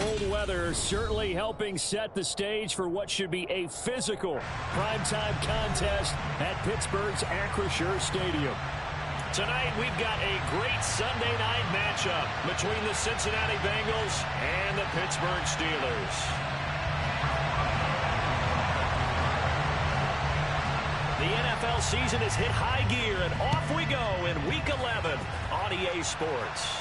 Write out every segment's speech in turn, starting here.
cold weather certainly helping set the stage for what should be a physical primetime contest at Pittsburgh's PalmerJr2 Stadium. Tonight, we've got a great Sunday night matchup between the Cincinnati Bengals and the Pittsburgh Steelers. The NFL season has hit high gear, and off we go in Week 11 on EA Sports.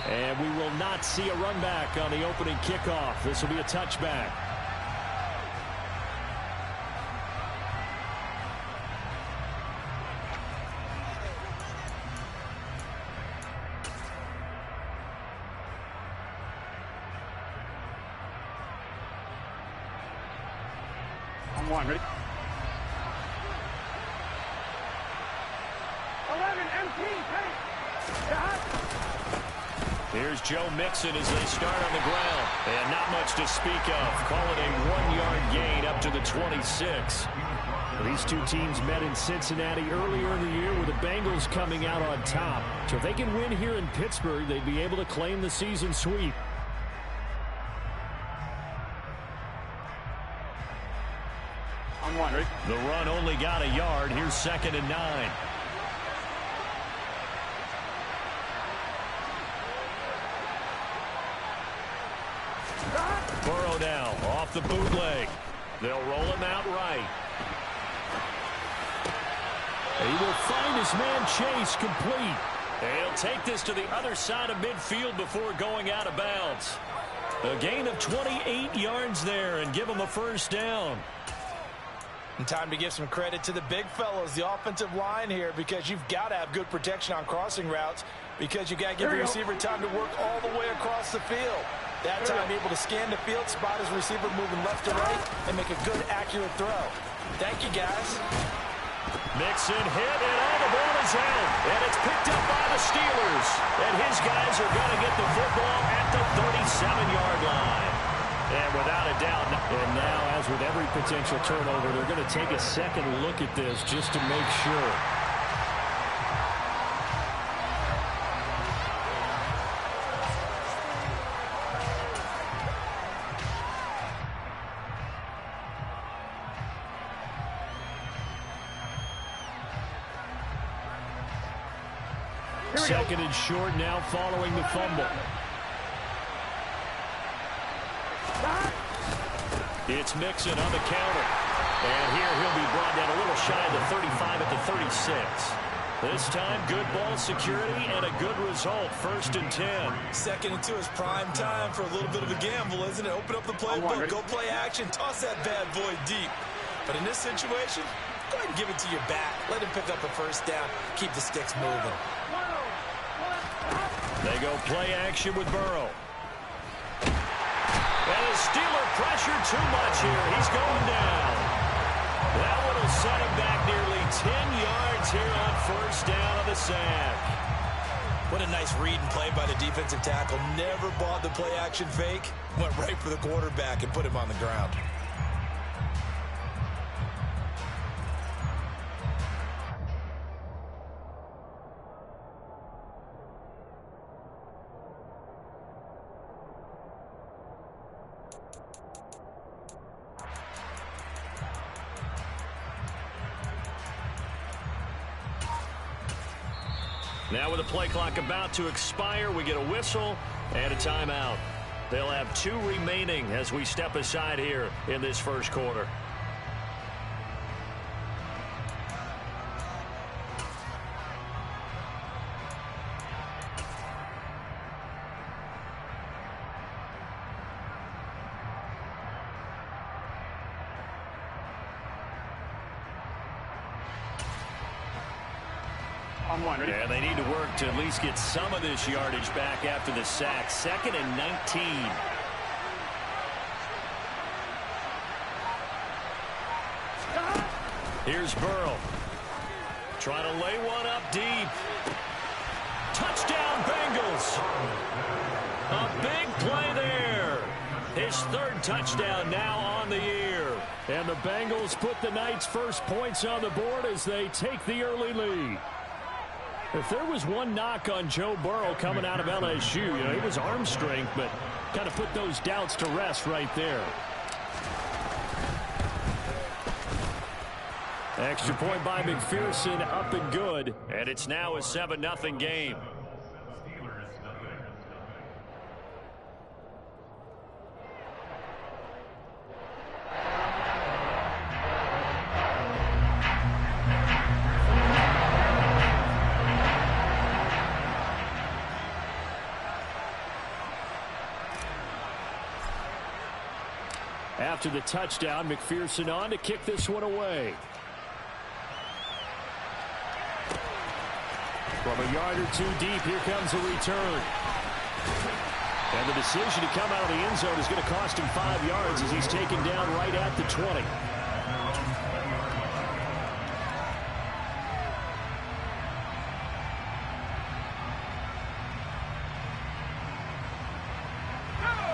And we will not see a run back on the opening kickoff. This will be a touchback. One, ready? 11, empty, Here's Joe Mixon as they start on the ground. And not much to speak of. Call it a 1-yard gain up to the 26. These two teams met in Cincinnati earlier in the year with the Bengals coming out on top. So if they can win here in Pittsburgh, they'd be able to claim the season sweep. One, ready? The run only got a yard. Here's 2nd and 9. Burrow now off the bootleg. They'll roll him out right. He will find his man Chase complete. He'll take this to the other side of midfield before going out of bounds. A gain of 28 yards there and give him a first down. And time to give some credit to the big fellows, the offensive line here, because you've got to have good protection on crossing routes, because you've got to give your receiver time to work all the way across the field. That time able to scan the field, spot his receiver moving left to right, and make a good, accurate throw. Thank you, guys. Mixon hit, and all the ball is out. And it's picked up by the Steelers. And his guys are going to get the football at the 37-yard line. And without a doubt, and now, as with every potential turnover, they're going to take a second look at this just to make sure. Second and short now following the fumble. It's Mixon on the counter. And here he'll be brought down a little shy of the 35 at the 36. This time, good ball security and a good result. 1st and 10. 2nd and 2 is prime time for a little bit of a gamble, isn't it? Open up the playbook, go play action, toss that bad boy deep. But in this situation, go ahead and give it to your back. Let him pick up a first down. Keep the sticks moving. They go play action with Burrow. And the Steeler pressure too much here. He's going down. That one will set him back nearly 10 yards here on 1st down on the sack. What a nice read and play by the defensive tackle. Never bought the play action fake. Went right for the quarterback and put him on the ground. Now with the play clock about to expire, we get a whistle and a timeout. They'll have 2 remaining as we step aside here in this first quarter. And they need to work to at least get some of this yardage back after the sack. 2nd and 19. Here's Burrow. Trying to lay one up deep. Touchdown, Bengals. A big play there. His 3rd touchdown now on the year. And the Bengals put the night's first points on the board as they take the early lead. If there was one knock on Joe Burrow coming out of LSU, it was arm strength, but kind of put those doubts to rest right there. Extra point by McPherson, up and good. And it's now a 7-0 game. After the touchdown, McPherson on to kick this one away. From a yard or two deep, here comes a return. And the decision to come out of the end zone is going to cost him 5 yards as he's taken down right at the 20.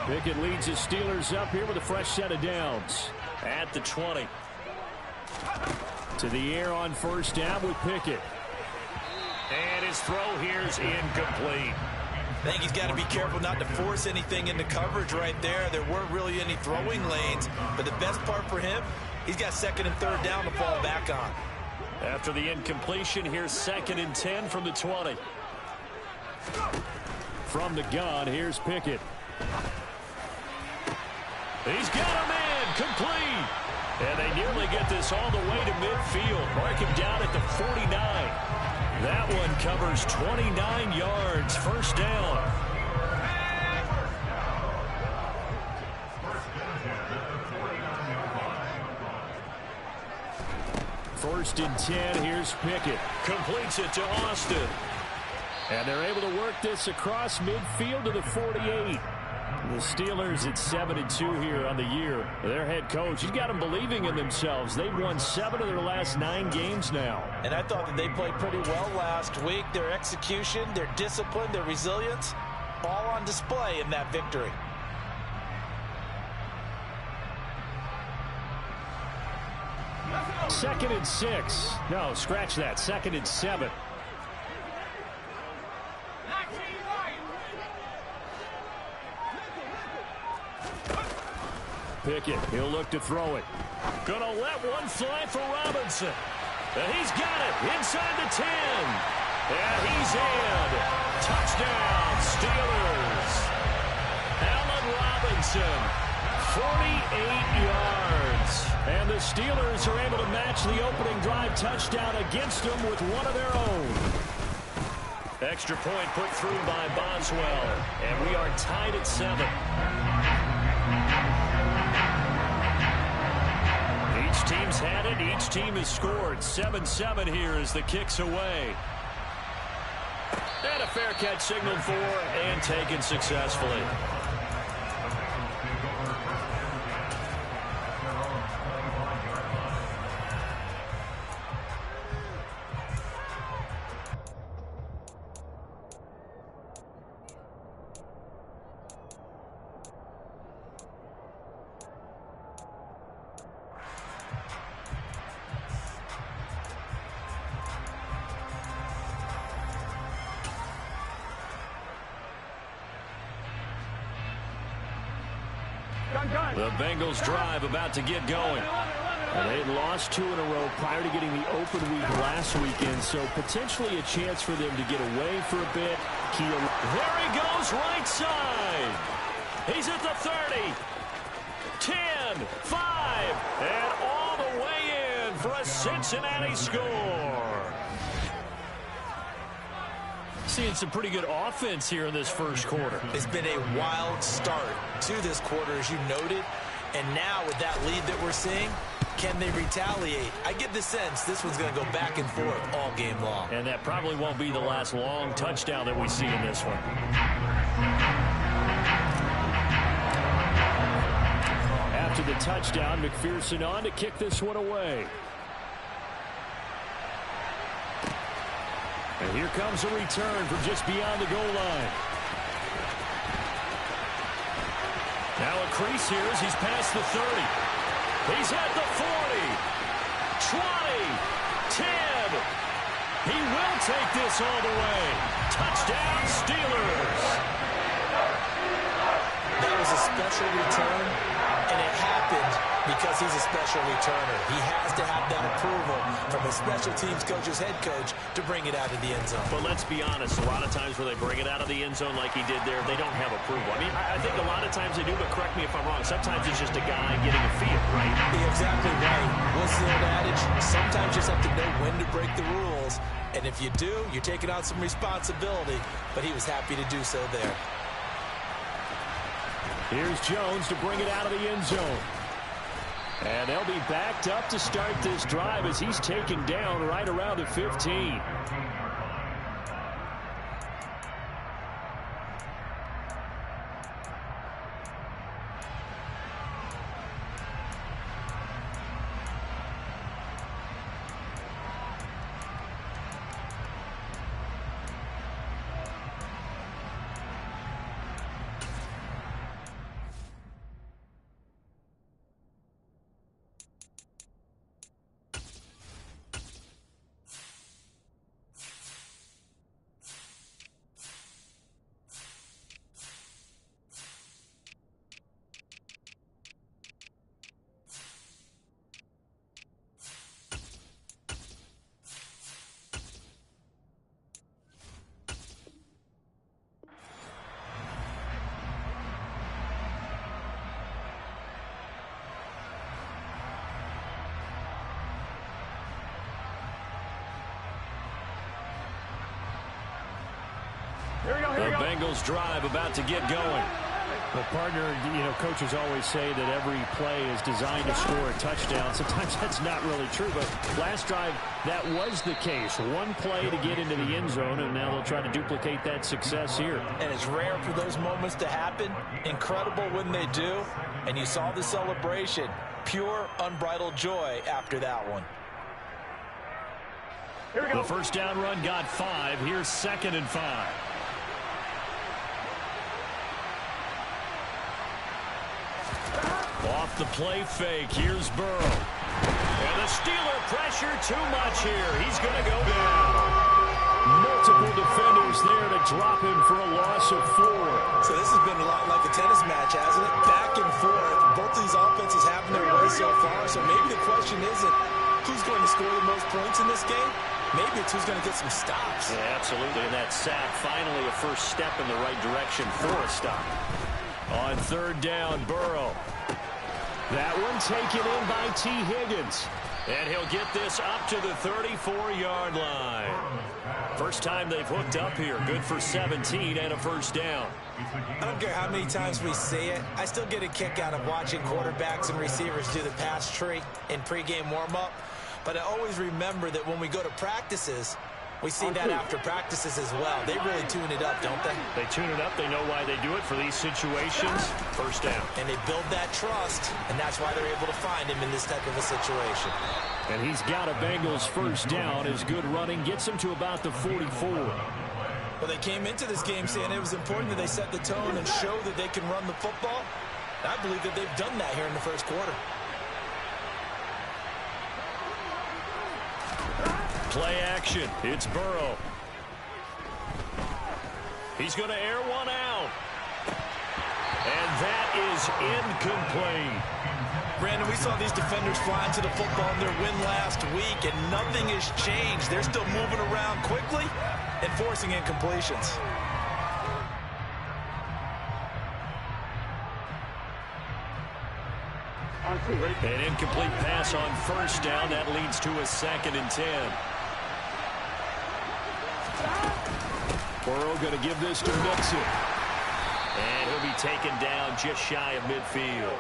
Pickett leads his Steelers up here with a fresh set of downs. At the 20. To the air on first down with Pickett. And his throw here is incomplete. I think he's got to be careful not to force anything into coverage right there. There weren't really any throwing lanes. But the best part for him, he's got 2nd and 3rd down to fall back on. After the incompletion, here's 2nd and 10 from the 20. From the gun, here's Pickett. He's got a man complete. And they nearly get this all the way to midfield. Mark him down at the 49. That one covers 29 yards. First down. First and 10. Here's Pickett. Completes it to Austin. And they're able to work this across midfield to the 48. The Steelers at 7-2 here on the year. Their head coach, he's got them believing in themselves. They've won 7 of their last 9 games now. And I thought that they played pretty well last week. Their execution, their discipline, their resilience, all on display in that victory. Second and 6. No, scratch that. 2nd and 7. Pickett, he'll look to throw it. Gonna let one fly for Robinson. And he's got it inside the 10. And he's in. Touchdown, Steelers. Allen Robinson, 48 yards. And the Steelers are able to match the opening drive touchdown against them with one of their own. Extra point put through by Boswell. And we are tied at 7. Each team's had it. Each team has scored. 7-7 here as the kick's away. And a fair catch signaled for and taken successfully. The Bengals drive about to get going. And they had lost 2 in a row prior to getting the open week last weekend, so potentially a chance for them to get away for a bit. There he goes, right side. He's at the 30. 10, 5, and all the way in for a Cincinnati score. Seeing some pretty good offense here in this first quarter. It's been a wild start to this quarter, as you noted. And now with that lead that we're seeing, can they retaliate? I get the sense this one's going to go back and forth all game long. And that probably won't be the last long touchdown that we see in this one. After the touchdown, McPherson on to kick this one away. And here comes a return from just beyond the goal line. Now a crease here as he's past the 30. He's at the 40, 20, 10, He will take this all the way. Touchdown, Steelers. That was a special return, and it happened because he's a special returner. He has to have that approval from his special teams coach's head coach to bring it out of the end zone. But let's be honest, a lot of times when they bring it out of the end zone like he did there, they don't have approval. I mean, I think a lot of times they do, but correct me if I'm wrong. Sometimes it's just a guy getting a feel, right? You're exactly right. What's the old adage? Sometimes you just have to know when to break the rules. And if you do, you're taking on some responsibility. But he was happy to do so there. Here's Jones to bring it out of the end zone. And they'll be backed up to start this drive as he's taken down right around the 15. The Bengals drive about to get going. Well, partner, coaches always say that every play is designed to score a touchdown. Sometimes that's not really true, but last drive, that was the case. One play to get into the end zone, and now they'll try to duplicate that success here. And it's rare for those moments to happen. Incredible when they do. And you saw the celebration. Pure, unbridled joy after that one. The first down run got 5. Here's 2nd and 5. Off the play fake. Here's Burrow. And the Steeler pressure too much here. He's going to go down. Multiple defenders there to drop him for a loss of 4. So this has been a lot like a tennis match, hasn't it? Back and forth. Both these offenses having their way so far. So maybe the question isn't who's going to score the most points in this game. Maybe it's who's going to get some stops. Yeah, absolutely. And that sack, finally a first step in the right direction for a stop. On 3rd down, Burrow. That one taken in by T. Higgins. And he'll get this up to the 34-yard line. First time they've hooked up here. Good for 17 and a first down. I don't care how many times we see it. I still get a kick out of watching quarterbacks and receivers do the pass tree in pregame warm-up. But I always remember that when we go to practices, we see that after practices as well. They really tune it up, don't they? They tune it up. They know why they do it for these situations. First down. And they build that trust, and that's why they're able to find him in this type of a situation. And he's got a Bengals first down. His good running gets him to about the 44. Well, they came into this game saying it was important that they set the tone and show that they can run the football. I believe that they've done that here in the first quarter. Play action. It's Burrow. He's going to air one out. And that is incomplete. Brandon, we saw these defenders fly into the football in their win last week, and nothing has changed. They're still moving around quickly and forcing incompletions. An incomplete pass on first down. That leads to a 2nd and 10. Burrow going to give this to Mixon. And he'll be taken down just shy of midfield.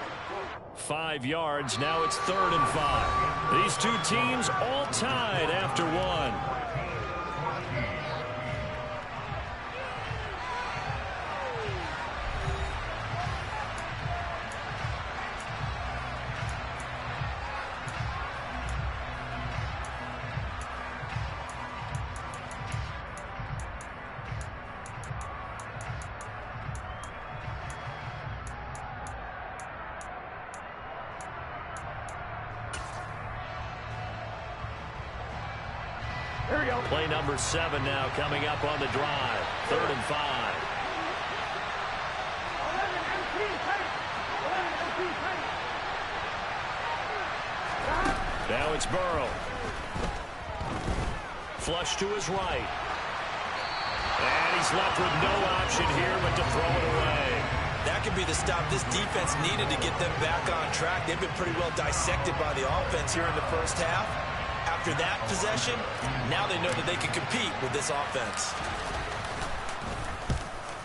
5 yards. Now it's 3rd and 5. These two teams all tied after 1. Here we go. Play number 7 now coming up on the drive. 3rd and 5. Now it's Burrow. Flush to his right. And he's left with no option here but to throw it away. That could be the stop this defense needed to get them back on track. They've been pretty well dissected by the offense here in the first half. After that possession, now they know that they can compete with this offense.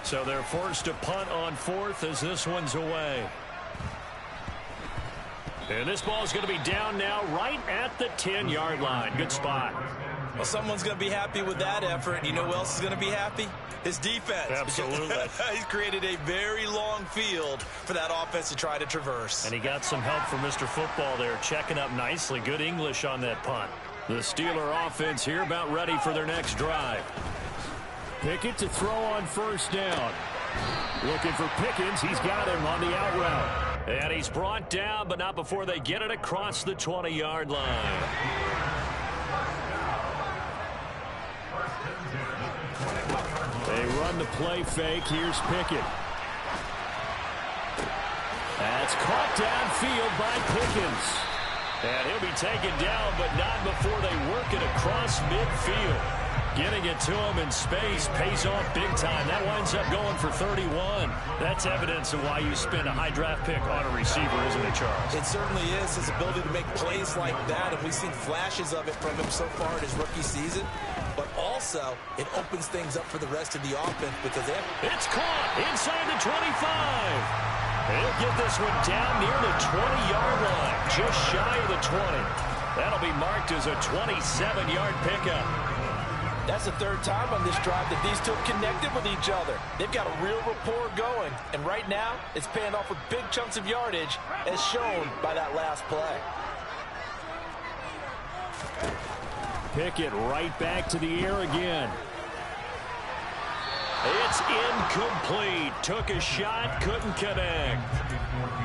So they're forced to punt on 4th as this one's away. And this ball is going to be down now right at the 10-yard line. Good spot. Well, someone's going to be happy with that effort. You know who else is going to be happy? His defense. Absolutely. He's created a very long field for that offense to try to traverse. And he got some help from Mr. Football there, checking up nicely. Good English on that punt. The Steeler offense here about ready for their next drive. Pickett to throw on 1st down. Looking for Pickens. He's got him on the out route. And he's brought down, but not before they get it across the 20-yard line. They run the play fake. Here's Pickett. That's caught downfield by Pickens. And he'll be taken down, but not before they work it across midfield. Getting it to him in space pays off big time. That winds up going for 31. That's evidence of why you spend a high draft pick on a receiver, isn't it, Charles? It certainly is. His ability to make plays like that, and we've seen flashes of it from him so far in his rookie season. But also, it opens things up for the rest of the offense because they have... It's caught inside the 25. He'll get this one down near the 20-yard line, just shy of the 20. That'll be marked as a 27-yard pickup. That's the 3rd time on this drive that these two have connected with each other. They've got a real rapport going, and right now it's paying off with big chunks of yardage as shown by that last play. Pickett right back to the air again. It's incomplete. Took a shot, couldn't connect.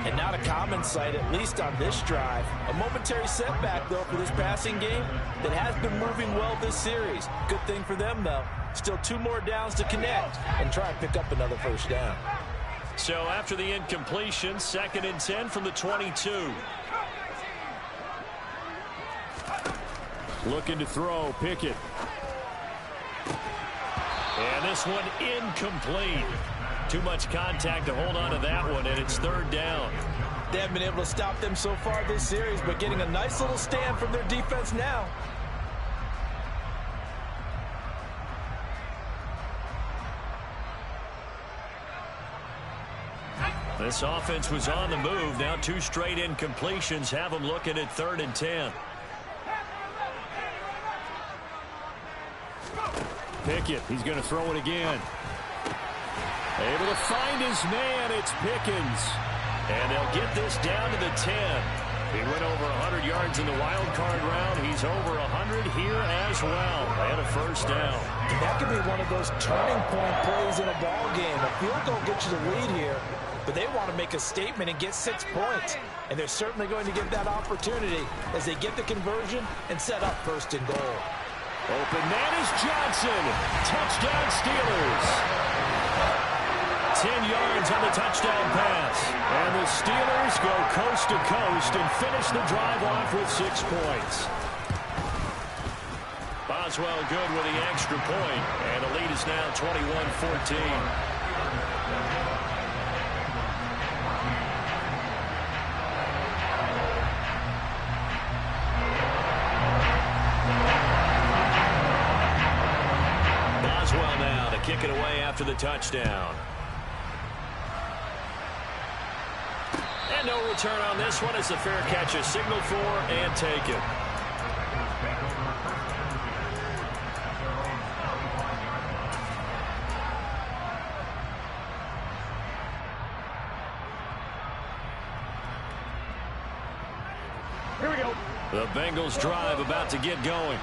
And not a common sight, at least on this drive. A momentary setback, though, for this passing game that has been moving well this series. Good thing for them, though. Still 2 more downs to connect and try and pick up another 1st down. So after the incompletion, 2nd and 10 from the 22. Looking to throw, Pickett. And this one incomplete. Too much contact to hold on to that one, and it's 3rd down. They haven't been able to stop them so far this series, but getting a nice little stand from their defense now. This offense was on the move. Now 2 straight incompletions have them looking at 3rd and 10. Pickett, he's going to throw it again. Able to find his man, it's Pickens. And they'll get this down to the 10. He went over 100 yards in the wild card round. He's over 100 here as well. And a 1st down. That could be one of those turning point plays in a ball game. A field goal gets you the lead here, but they want to make a statement and get 6 points. And they're certainly going to get that opportunity as they get the conversion and set up 1st and goal. Open man is Johnson. Touchdown Steelers. 10 yards on the touchdown pass. And the Steelers go coast to coast and finish the drive off with 6 points. Boswell good with the extra point, and the lead is now 21-14. Boswell now to kick it away after the touchdown. And no return on this one. It's a fair catch, a signal for and taken. Here we go. The Bengals drive about to get going.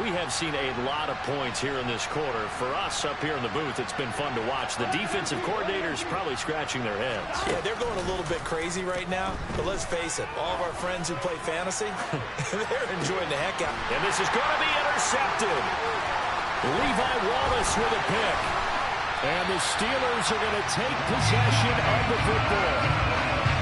We have seen a lot of points here in this quarter. For us up here in the booth, it's been fun to watch. The defensive coordinators probably scratching their heads. Yeah, they're going a little bit crazy right now. But let's face it, all of our friends who play fantasy, they're enjoying the heck out. And this is going to be intercepted. Levi Wallace with a pick. And the Steelers are going to take possession of the football.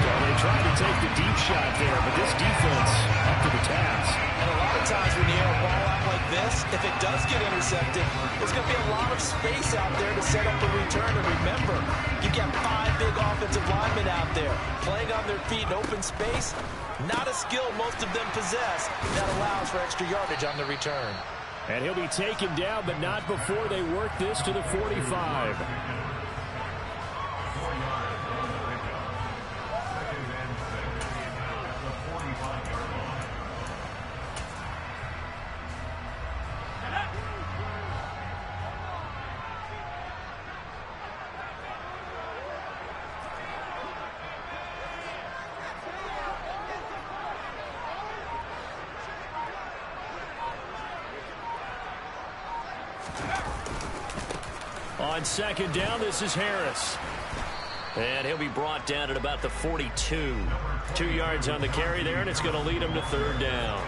Well, they tried to take the deep shot there, but this defense up to the task. And a lot of times when you air a ball out like this, if it does get intercepted, there's going to be a lot of space out there to set up a return. And remember, you got 5 big offensive linemen out there playing on their feet in open space. Not a skill most of them possess that allows for extra yardage on the return. And he'll be taken down, but not before they work this to the 45. On second down, this is Harris. And he'll be brought down at about the 42. 2 yards on the carry there, and it's going to lead him to third down.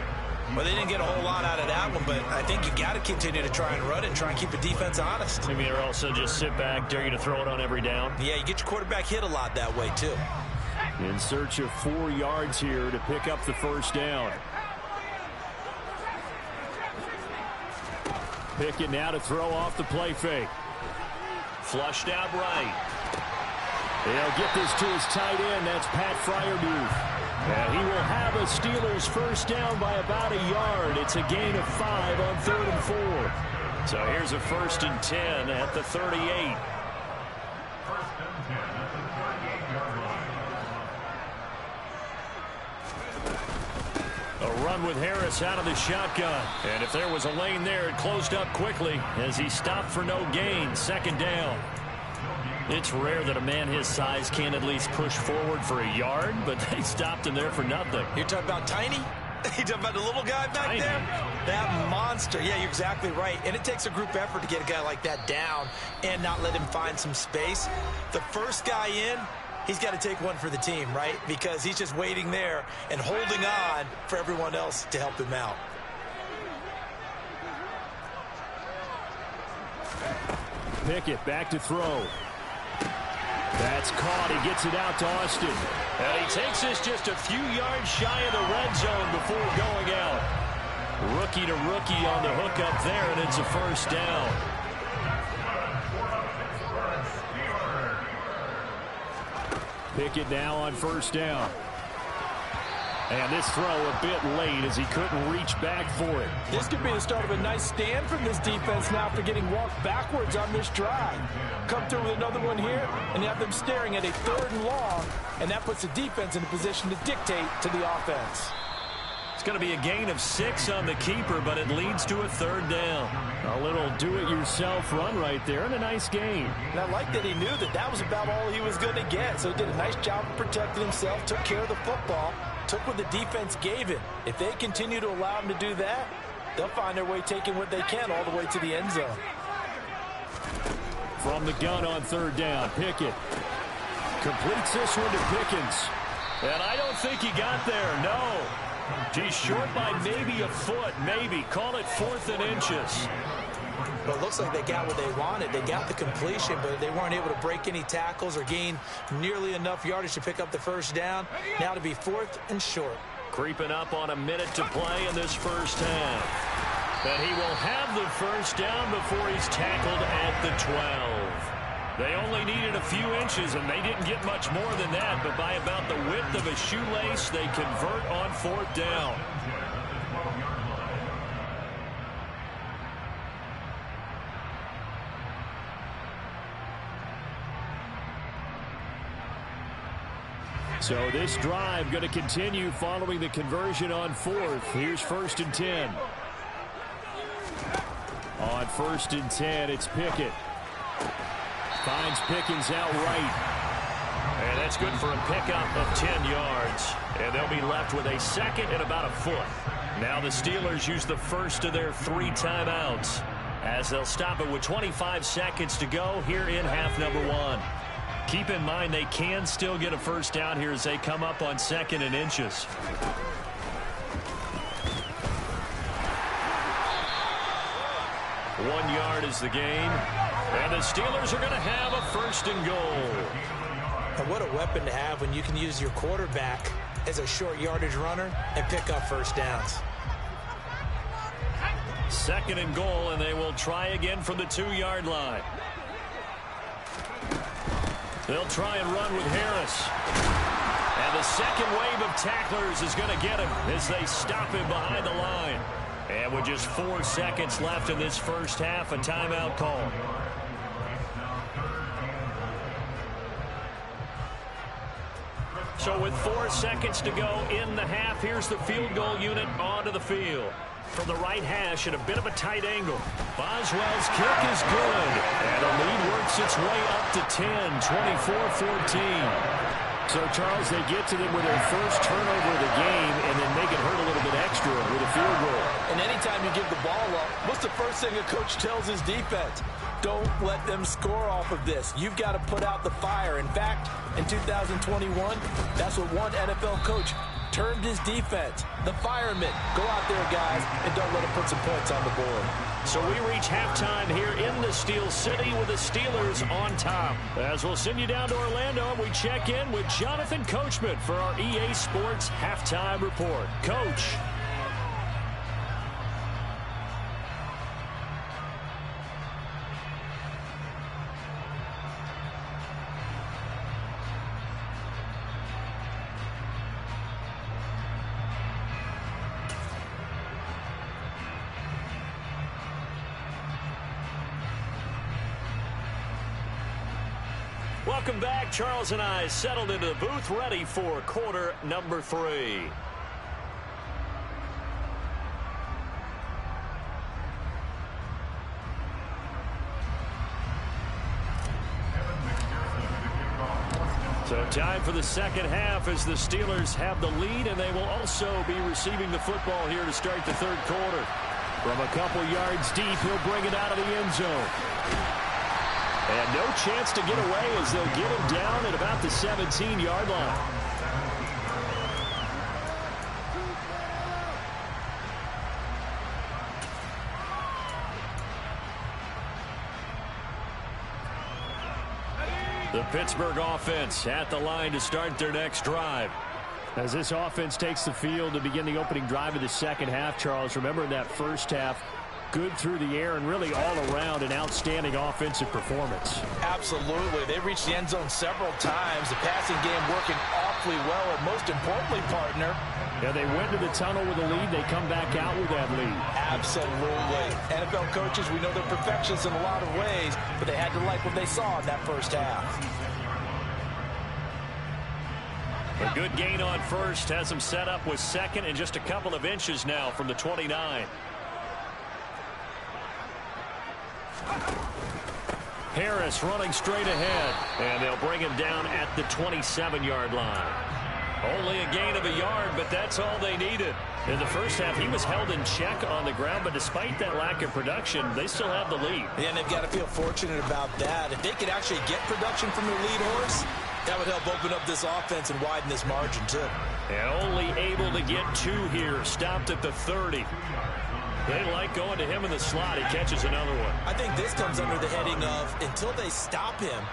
Well, they didn't get a whole lot out of that one, but I think you got to continue to try and run it and try and keep the defense honest. Maybe they're also just sit back, dare you to throw it on every down. Yeah, you get your quarterback hit a lot that way, too. In search of 4 yards here to pick up the first down. Pickett now to throw off the play fake. Flushed out right. He'll get this to his tight end. That's Pat Freiermuth. And he will have a Steelers first down by about a yard. It's a gain of 5 on 3rd and 4. So here's a 1st and 10 at the 38. A run with Harris out of the shotgun. And if there was a lane there, it closed up quickly as he stopped for no gain. 2nd down. It's rare that a man his size can't at least push forward for a yard, but they stopped him there for nothing. You're talking about Tiny? You're talking about the little guy back there? That monster. Yeah, you're exactly right. And it takes a group effort to get a guy like that down and not let him find some space. The first guy in, he's got to take one for the team, right? Because he's just waiting there and holding on for everyone else to help him out. Pickett back to throw. That's caught. He gets it out to Austin. And he takes this just a few yards shy of the red zone before going out. Rookie to rookie on the hook up there, and it's a first down. Pickett now on first down. And this throw a bit late as he couldn't reach back for it. This could be the start of a nice stand from this defense now after getting walked backwards on this drive. Come through with another one here, and you have them staring at a 3rd and long, and that puts the defense in a position to dictate to the offense. It's going to be a gain of 6 on the keeper, but it leads to a 3rd down. A little do-it-yourself run right there, and a nice gain. And I like that he knew that that was about all he was going to get, so he did a nice job of protecting himself, took care of the football, took what the defense gave him. If they continue to allow him to do that, they'll find their way taking what they can all the way to the end zone. From the gun on 3rd down, Pickett completes this one to Pickens. And I don't think he got there, no. He's short by maybe a foot, maybe. Call it 4th and inches. But it looks like they got what they wanted. They got the completion, but they weren't able to break any tackles or gain nearly enough yardage to pick up the first down. Now to be 4th and short. Creeping up on a minute to play in this first half. But he will have the first down before he's tackled at the 12. They only needed a few inches, and they didn't get much more than that. But by about the width of a shoelace, they convert on 4th down. So this drive going to continue following the conversion on 4th. Here's 1st and 10. On 1st and 10, it's Pickett. Finds Pickens out right. And that's good for a pickup of 10 yards. And they'll be left with a 2nd and about a foot. Now the Steelers use the first of their 3 timeouts as they'll stop it with 25 seconds to go here in half number 1. Keep in mind they can still get a first down here as they come up on 2nd and inches. One yard is the gain. And the Steelers are going to have a first and goal. And what a weapon to have when you can use your quarterback as a short yardage runner and pick up first downs. 2nd and goal, and they will try again from the 2-yard line. They'll try and run with Harris. And the second wave of tacklers is going to get him as they stop him behind the line. And with just 4 seconds left in this first half, a timeout call. So with 4 seconds to go in the half, here's the field goal unit onto the field. From the right hash at a bit of a tight angle. Boswell's kick is good. And the lead works its way up to 10, 24-14. So, Charles, they get to them with their first turnover of the game and then make it hurt a little bit extra with a field goal. And anytime you give the ball up, what's the first thing a coach tells his defense? Don't let them score off of this. You've got to put out the fire. In fact, in 2021, that's what one NFL coach termed his defense, the firemen. Go out there, guys, and don't let them put some points on the board. So we reach halftime here in the Steel City with the Steelers on top. As we'll send you down to Orlando, and we check in with Jonathan Coachman for our EA Sports Halftime Report. Coach. Welcome back. Charles and I settled into the booth, ready for quarter number 3. So time for the second half as the Steelers have the lead, and they will also be receiving the football here to start the third quarter. From a couple yards deep, he'll bring it out of the end zone. And no chance to get away as they'll get him down at about the 17-yard line. The Pittsburgh offense at the line to start their next drive. As this offense takes the field to begin the opening drive of the second half, Charles, remember in that first half, good through the air and really all around an outstanding offensive performance. Absolutely. They reached the end zone several times. The passing game working awfully well. And most importantly, partner, yeah, they went to the tunnel with a lead. They come back out with that lead. Absolutely. NFL coaches, we know they're perfectionists in a lot of ways, but they had to like what they saw in that first half. A good gain on first has them set up with second and just a couple of inches now from the 29. Harris running straight ahead, and they'll bring him down at the 27-yard line. Only a gain of a yard, but that's all they needed. In the first half, he was held in check on the ground, but despite that lack of production, they still have the lead. Yeah, and they've got to feel fortunate about that. If they could actually get production from their lead horse, that would help open up this offense and widen this margin, too. And only able to get 2 here, stopped at the 30. They like going to him in the slot. He catches another one. I think this comes under the heading of, until they stop him,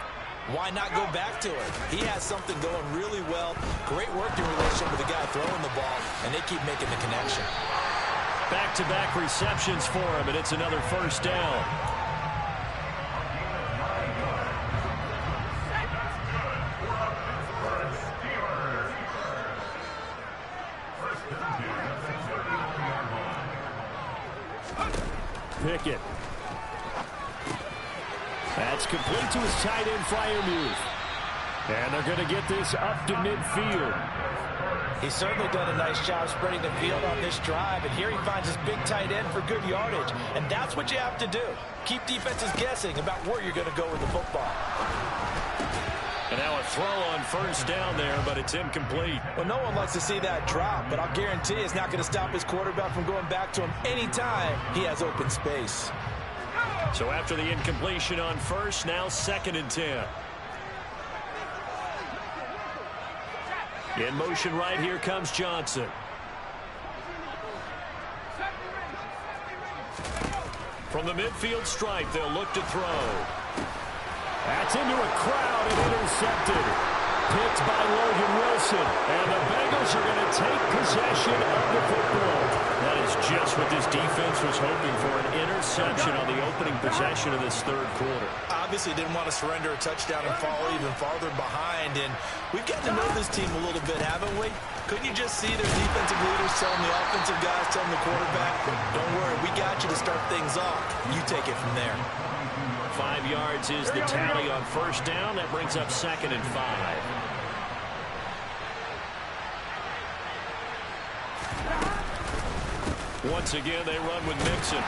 why not go back to it? He has something going really well. Great working relationship with the guy throwing the ball, and they keep making the connection. Back-to-back receptions for him, and it's another first down. Pickett. That's complete to his tight end Freiermuth. And they're going to get this up to midfield. He's certainly done a nice job spreading the field on this drive. And here he finds his big tight end for good yardage. And that's what you have to do. Keep defenses guessing about where you're going to go with the football. And now a A throw on first down there, but it's incomplete. Well, no one likes to see that drop, but I'll guarantee it's not going to stop his quarterback from going back to him anytime he has open space. So after the incompletion on first, now 2nd and 10. In motion right here comes Johnson. From the midfield stripe, they'll look to throw. That's into a crowd and intercepted. Picked by Logan Wilson. And the Bengals are going to take possession of the football. That is just what this defense was hoping for, an interception on the opening possession of this third quarter. Obviously didn't want to surrender a touchdown and fall even farther behind. And we've gotten to know this team a little bit, haven't we? Couldn't you just see their defensive leaders telling the offensive guys, telling the quarterback, don't worry, we got you to start things off. You take it from there. 5 yards is the tally on first down. That brings up 2nd and 5. Once again, they run with Mixon.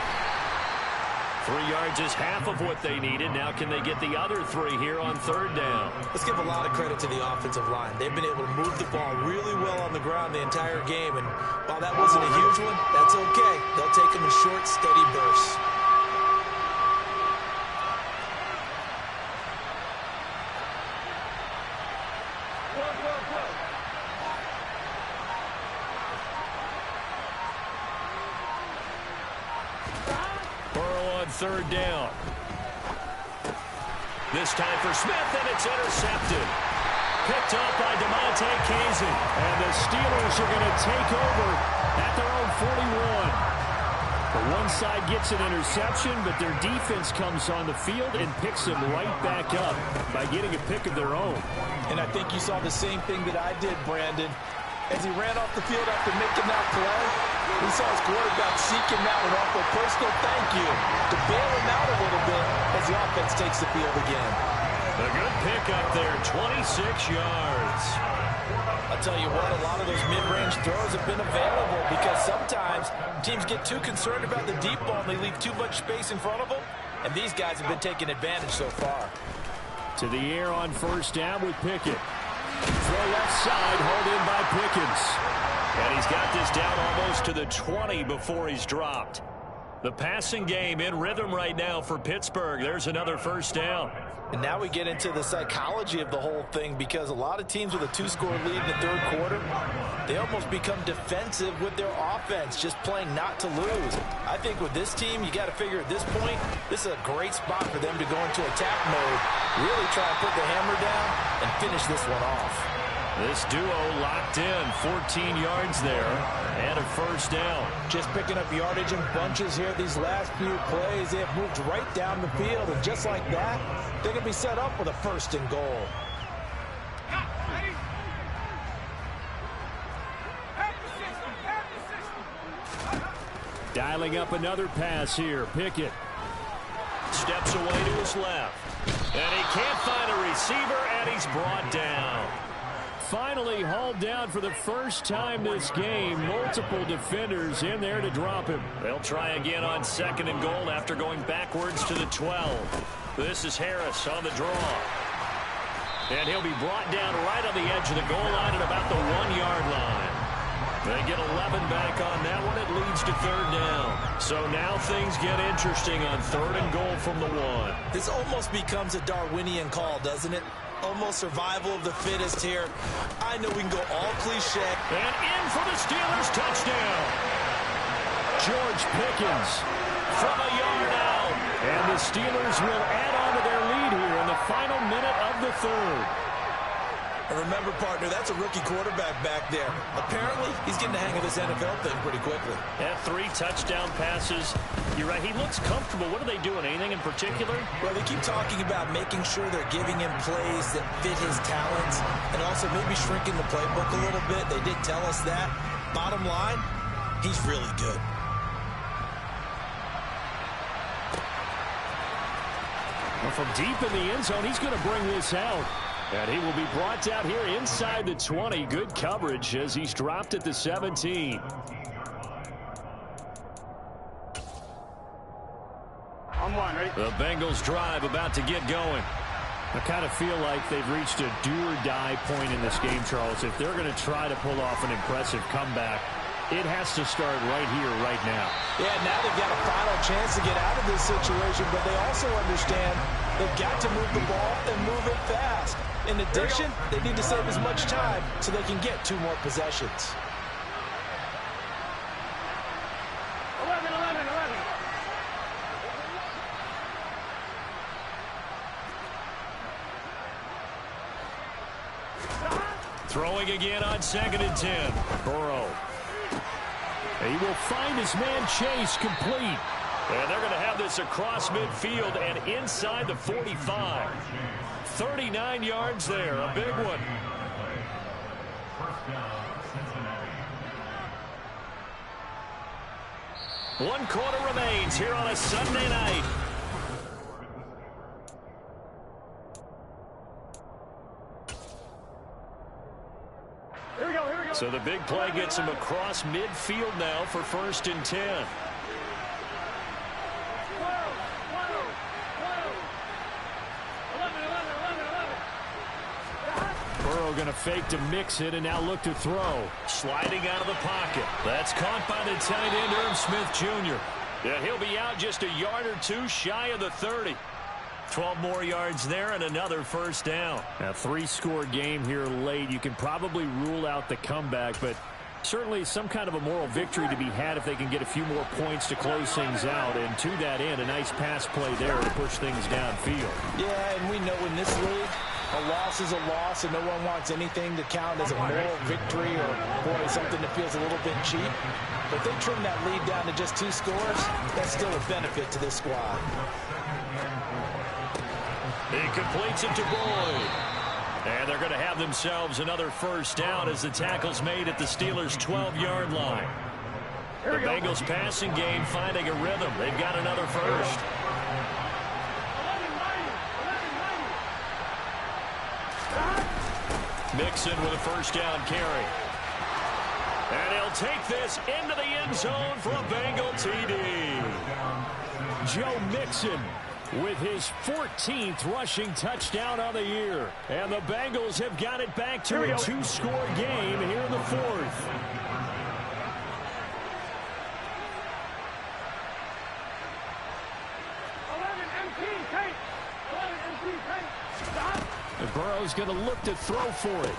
3 yards is half of what they needed. Now can they get the other 3 here on third down? Let's give a lot of credit to the offensive line. They've been able to move the ball really well on the ground the entire game. And while that wasn't a huge one, that's okay. They'll take them in short, steady bursts. Third down. This time for Smith, and it's intercepted. Picked up by DeMonte Casey. And the Steelers are going to take over at their own 41. The one side gets an interception, but their defense comes on the field and picks them right back up by getting a pick of their own. And I think you saw the same thing that I did, Brandon. As he ran off the field after making that play, he saw his quarterback seeking out an awful personal thank you to bail him out a little bit as the offense takes the field again. A good pick up there, 26 yards. I'll tell you what, a lot of those mid-range throws have been available because sometimes teams get too concerned about the deep ball and they leave too much space in front of them, and these guys have been taking advantage so far. To the air on first down with Pickett. Throw left side, hauled in by Pickens. And he's got this down almost to the 20 before he's dropped. The passing game in rhythm right now for Pittsburgh. There's another first down. And now we get into the psychology of the whole thing because a lot of teams with a 2-score lead in the third quarter, they almost become defensive with their offense, just playing not to lose. I think with this team, you got to figure at this point, this is a great spot for them to go into attack mode, really try and put the hammer down and finish this one off. This duo locked in, 14 yards there, and a first down. Just picking up yardage in bunches here these last few plays. They have moved right down the field, and just like that, they're going to be set up with a 1st and goal. Dialing up another pass here, Pickett. Steps away to his left. And he can't find a receiver, and he's brought down. Finally hauled down for the first time this game. Multiple defenders in there to drop him. They'll try again on 2nd and goal after going backwards to the 12. This is Harris on the draw. And he'll be brought down right on the edge of the goal line at about the 1-yard line. They get 11 back on that one. It leads to third down. So now things get interesting on 3rd and goal from the 1. This almost becomes a Darwinian call, doesn't it? Almost survival of the fittest here. I know we can go all cliche. And in for the Steelers touchdown. George Pickens from a yard out. And the Steelers will add on to their lead here in the final minute of the third. And remember, partner, that's a rookie quarterback back there. Apparently, he's getting the hang of this NFL thing pretty quickly. Yeah, 3 touchdown passes. You're right, he looks comfortable. What are they doing? Anything in particular? Well, they keep talking about making sure they're giving him plays that fit his talents and also maybe shrinking the playbook a little bit. They did tell us that. Bottom line, he's really good. Well, from deep in the end zone, he's going to bring this out. And he will be brought down here inside the 20. Good coverage as he's dropped at the 17. I'm one, ready? The Bengals drive about to get going. I kind of feel like they've reached a do-or-die point in this game, Charles. If they're going to try to pull off an impressive comeback, it has to start right here, right now. Yeah, now they've got a final chance to get out of this situation, but they also understand they've got to move the ball and move it fast. In addition, they need to save as much time so they can get 2 more possessions. 11. Throwing again on 2nd and 10. Burrow. He will find his man Chase complete. And they're going to have this across midfield and inside the 45. 39 yards there, a big one. One quarter remains here on a Sunday night. Here we go. So the big play gets him across midfield now for 1st and 10. Burrow going to fake to mix it and now look to throw. Sliding out of the pocket. That's caught by the tight end, Irv Smith Jr. Yeah, he'll be out just a yard or 2 shy of the 30. 12 more yards there and another 1st down. A 3-score game here late. You can probably rule out the comeback, but certainly some kind of a moral victory to be had if they can get a few more points to close things out. And to that end, a nice pass play there to push things downfield. Yeah, and we know in this league, a loss is a loss, and no one wants anything to count as a moral victory or, boy, something that feels a little bit cheap. But they trim that lead down to just 2 scores. That's still a benefit to this squad. He completes it to Boyd. And they're going to have themselves another 1st down as the tackle's made at the Steelers' 12-yard line. The Bengals passing game finding a rhythm. They've got another 1st. Mixon with a 1st down carry. And he'll take this into the end zone for a Bengal TD. Joe Mixon with his 14th rushing touchdown of the year. And the Bengals have got it back to a 2-score game here in the 4th. And Burrow's going to look to throw for it.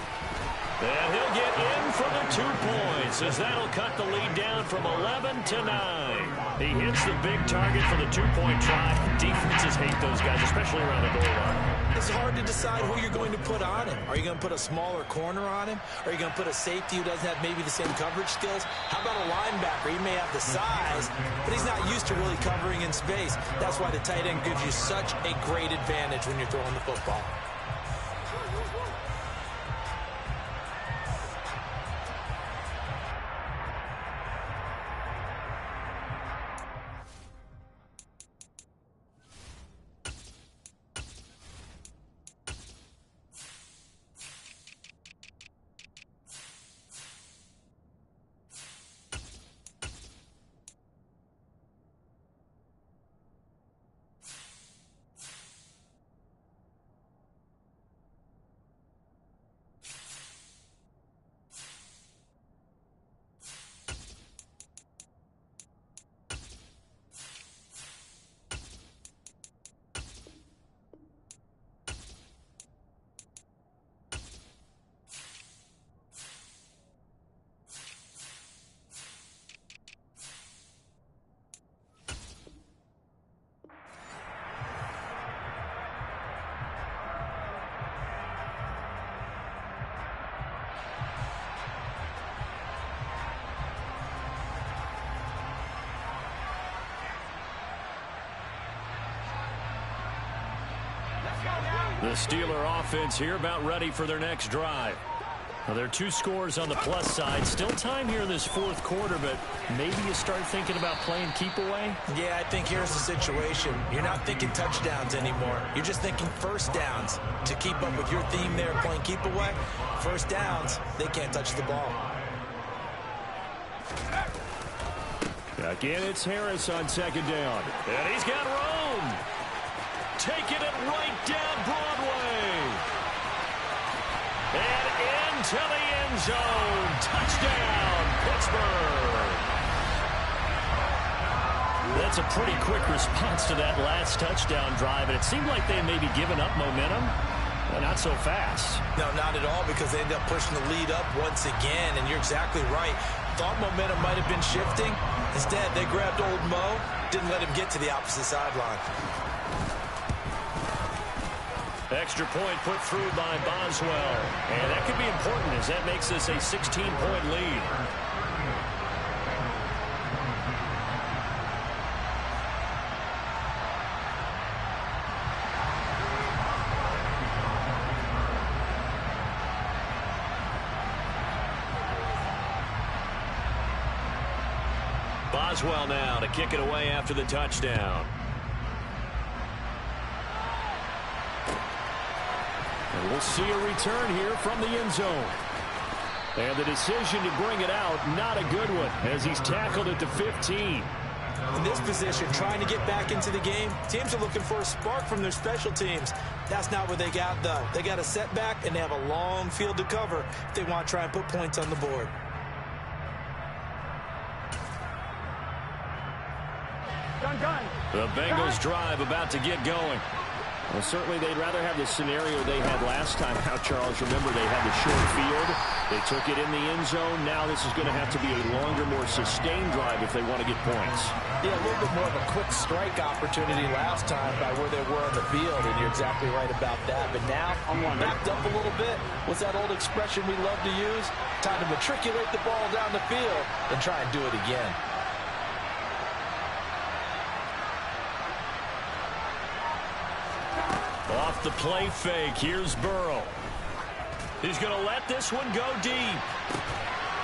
And he'll get in for the 2 points as that'll cut the lead down from 11 to 9. He hits the big target for the 2-point try. Defenses hate those guys, especially around the goal line. It's hard to decide who you're going to put on him. Are you going to put a smaller corner on him? Are you going to put a safety who doesn't have maybe the same coverage skills? How about a linebacker? He may have the size, but he's not used to really covering in space. That's why the tight end gives you such a great advantage when you're throwing the football. The Steeler offense here about ready for their next drive. Now, there are 2 scores on the plus side. Still time here in this 4th quarter, but maybe you start thinking about playing keep away? Yeah, I think here's the situation. You're not thinking touchdowns anymore. You're just thinking 1st downs. To keep up with your theme there, playing keep away, 1st downs, they can't touch the ball. Again, it's Harris on 2nd down. And he's got Rome. Taking it right down Broadway. And into the end zone. Touchdown, Pittsburgh. That's a pretty quick response to that last touchdown drive. And it seemed like they may be giving up momentum. Well, not so fast. No, not at all, because they ended up pushing the lead up once again. And you're exactly right. Thought momentum might have been shifting. Instead, they grabbed old Mo, didn't let him get to the opposite sideline. Extra point put through by Boswell. And that could be important as that makes this a 16-point lead. Boswell now to kick it away after the touchdown. And we'll see a return here from the end zone. And the decision to bring it out, not a good one, as he's tackled at the 15. In this position, trying to get back into the game, teams are looking for a spark from their special teams. That's not what they got, though. They got a setback, and they have a long field to cover if they want to try and put points on the board. Gun. The Bengals drive about to get going. Well, certainly they'd rather have the scenario they had last time out, Charles. Remember, they had the short field. They took it in the end zone. Now this is going to have to be a longer, more sustained drive if they want to get points. Yeah, a little bit more of a quick strike opportunity last time by where they were on the field, and you're exactly right about that. But now, backed up a little bit. What's that old expression we love to use? Time to matriculate the ball down the field and try and do it again. Off the play fake, here's Burrow. He's going to let this one go deep.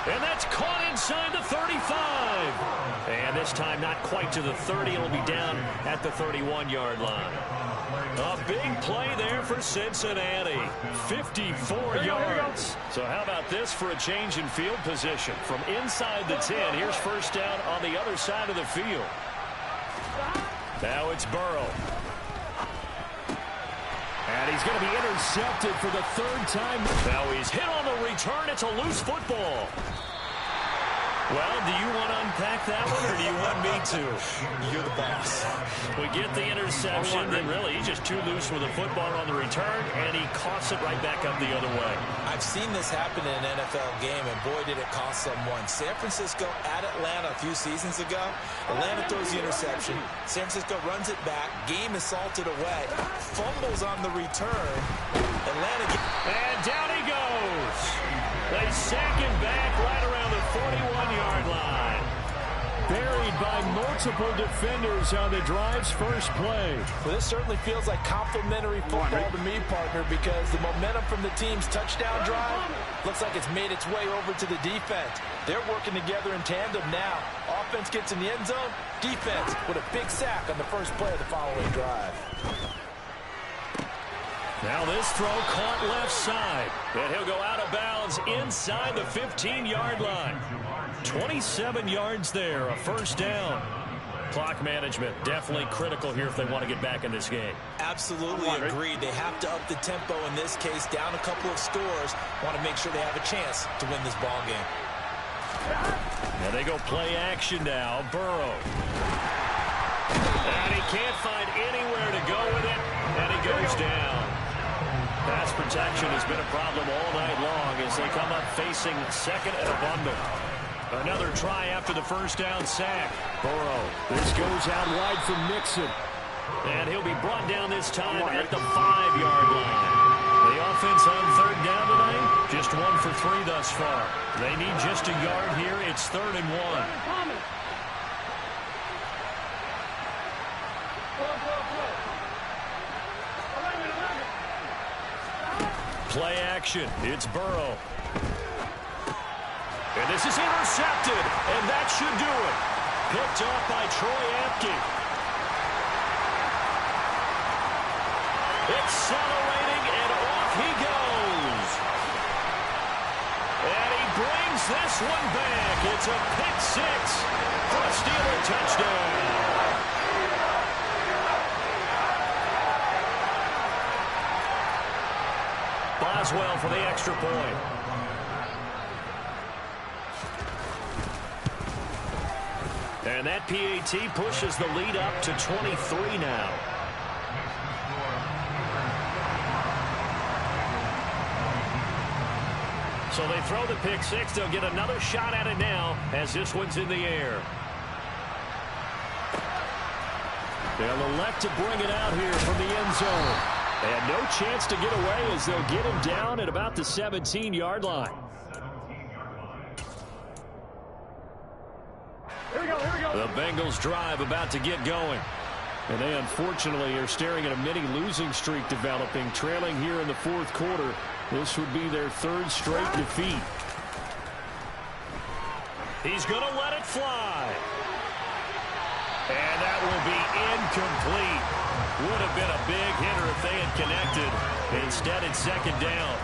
And that's caught inside the 35. And this time not quite to the 30. It'll be down at the 31-yard line. A big play there for Cincinnati. 54 yards. So how about this for a change in field position? From inside the 10, here's first down on the other side of the field. Now it's Burrow. And he's going to be intercepted for the third time. Now he's hit on the return. It's a loose football. Well, do you want to unpack that one, or do you want me to? You're the boss. We get the interception, then really he's just too loose with the football on the return, and he coughs it right back up the other way. I've seen this happen in an NFL game, and boy, did it cost someone. San Francisco at Atlanta a few seasons ago. Atlanta throws the interception. San Francisco runs it back. Game is salted away. Fumbles on the return. And down he goes. They sack him back right around the 41-yard line. Buried by multiple defenders on the drive's first play. Well, this certainly feels like complimentary football to me, partner, because the momentum from the team's touchdown drive looks like it's made its way over to the defense. They're working together in tandem now. Offense gets in the end zone. Defense with a big sack on the first play of the following drive. Now this throw caught left side. And he'll go out of bounds inside the 15-yard line. 27 yards there, a first down. Clock management definitely critical here if they want to get back in this game. Absolutely agreed. They have to up the tempo in this case, down a couple of scores. Want to make sure they have a chance to win this ball game. And they go play action now. Burrow. And he can't find anywhere to go with it. And he goes down. Pass protection has been a problem all night long as they come up facing second and a bundle. Another try after the first down sack. Burrow. This goes out wide from Mixon. And he'll be brought down this time at the 5-yard line. The offense on third down tonight, just 1 for 3 thus far. They need just a yard here. It's 3rd and 1. Play action. It's Burrow. And this is intercepted. And that should do it. Picked off by Troy Apke. Accelerating, and off he goes. And he brings this one back. It's a pick six for a Steeler touchdown. Boswell for the extra point. And that PAT pushes the lead up to 23 now. So they throw the pick six. They'll get another shot at it now as this one's in the air. They'll elect to bring it out here from the end zone. And no chance to get away as they'll get him down at about the 17-yard line. Here we go, here we go. The Bengals drive about to get going. And they unfortunately are staring at a mini losing streak developing, trailing here in the fourth quarter. This would be their third straight defeat. He's going to let it fly. And that will be incomplete. Would have been a big hitter if they had connected. Instead, it's second down.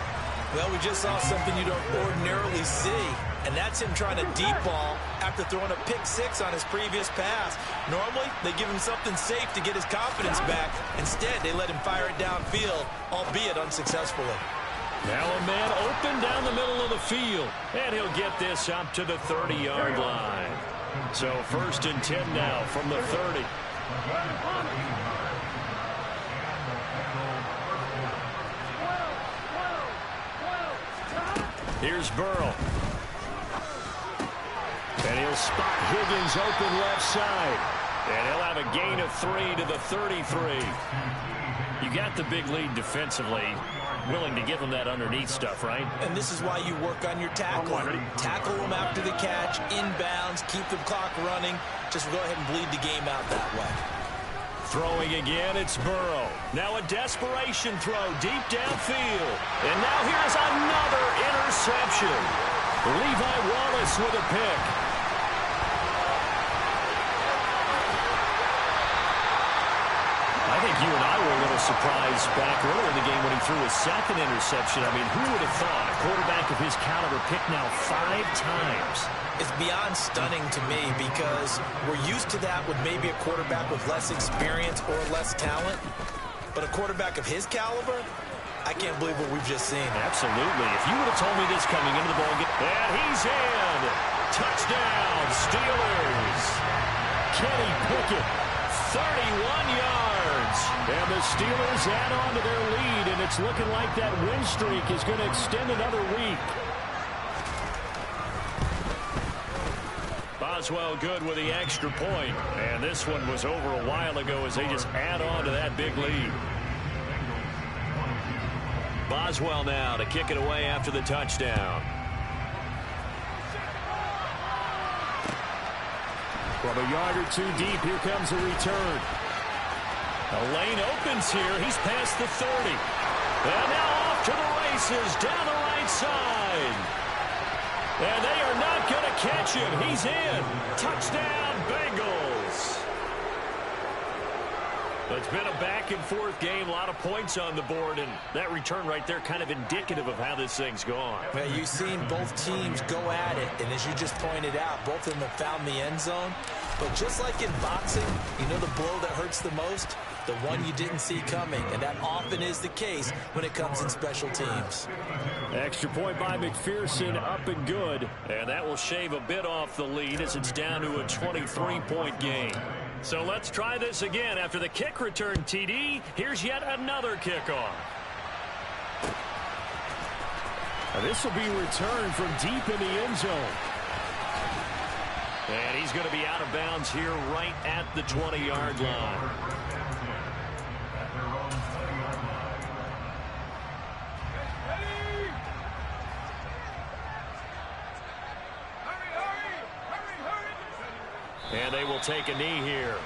Well, we just saw something you don't ordinarily see, and that's him trying to deep ball after throwing a pick six on his previous pass. Normally, they give him something safe to get his confidence back. Instead, they let him fire it downfield, albeit unsuccessfully. Now a man open down the middle of the field, and he'll get this up to the 30-yard line. So 1st and 10 now from the 30. Here's Burrow. And he'll spot Higgins open left side. And he'll have a gain of 3 to the 33. You got the big lead defensively. Willing to give him that underneath stuff, right? And this is why you work on your tackling. Tackle them after the catch, inbounds, keep the clock running. Just go ahead and bleed the game out that way. Throwing again, it's Burrow. Now a desperation throw deep downfield. And now here's another interception. Levi Wallace with a pick. I think you and I were a little surprised back earlier in the game when he threw his second interception. I mean, who would have thought a quarterback of his caliber picked now 5 times? It's beyond stunning to me because we're used to that with maybe a quarterback with less experience or less talent. But a quarterback of his caliber, I can't believe what we've just seen. Absolutely. If you would have told me this coming into the ball game, and he's in. Touchdown, Steelers. Kenny Pickett, 31 yards. And the Steelers add on to their lead, and it's looking like that win streak is going to extend another week. Boswell good with the extra point. And this one was over a while ago as they just add on to that big lead. Boswell now to kick it away after the touchdown. From a yard or two deep, here comes a return. The lane opens here. He's past the 30. And now off to the races down the right side. And they are not going to catch him. He's in. Touchdown, Bengals. It's been a back-and-forth game, a lot of points on the board, and that return right there kind of indicative of how this thing's gone. Well, you've seen both teams go at it, and as you just pointed out, both of them have found the end zone. But just like in boxing, you know the blow that hurts the most? The one you didn't see coming, and that often is the case when it comes in special teams. Extra point by McPherson, up and good. And that will shave a bit off the lead as it's down to a 23-point game. So let's try this again. After the kick return, TD, here's yet another kickoff. Now this will be returned from deep in the end zone. And he's going to be out of bounds here right at the 20-yard line. And they will take a knee here.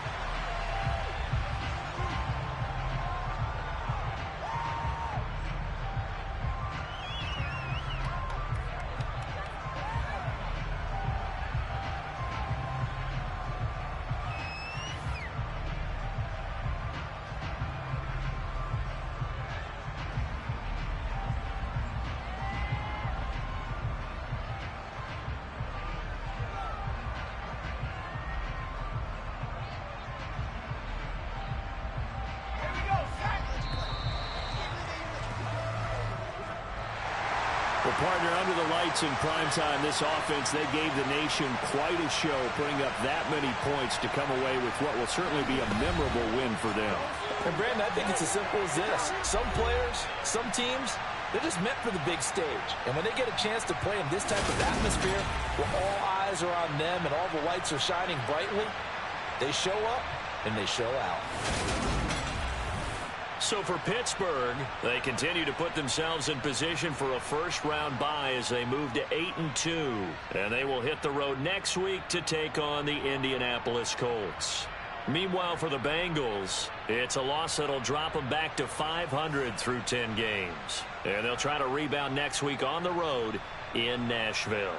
Well, partner, under the lights in primetime, this offense, they gave the nation quite a show, putting up that many points to come away with what will certainly be a memorable win for them. And, Brandon, I think it's as simple as this. Some players, some teams, they're just meant for the big stage. And when they get a chance to play in this type of atmosphere where all eyes are on them and all the lights are shining brightly, they show up and they show out. So for Pittsburgh, they continue to put themselves in position for a first-round bye as they move to 8-2. And they will hit the road next week to take on the Indianapolis Colts. Meanwhile, for the Bengals, it's a loss that'll drop them back to 500 through 10 games. And they'll try to rebound next week on the road in Nashville.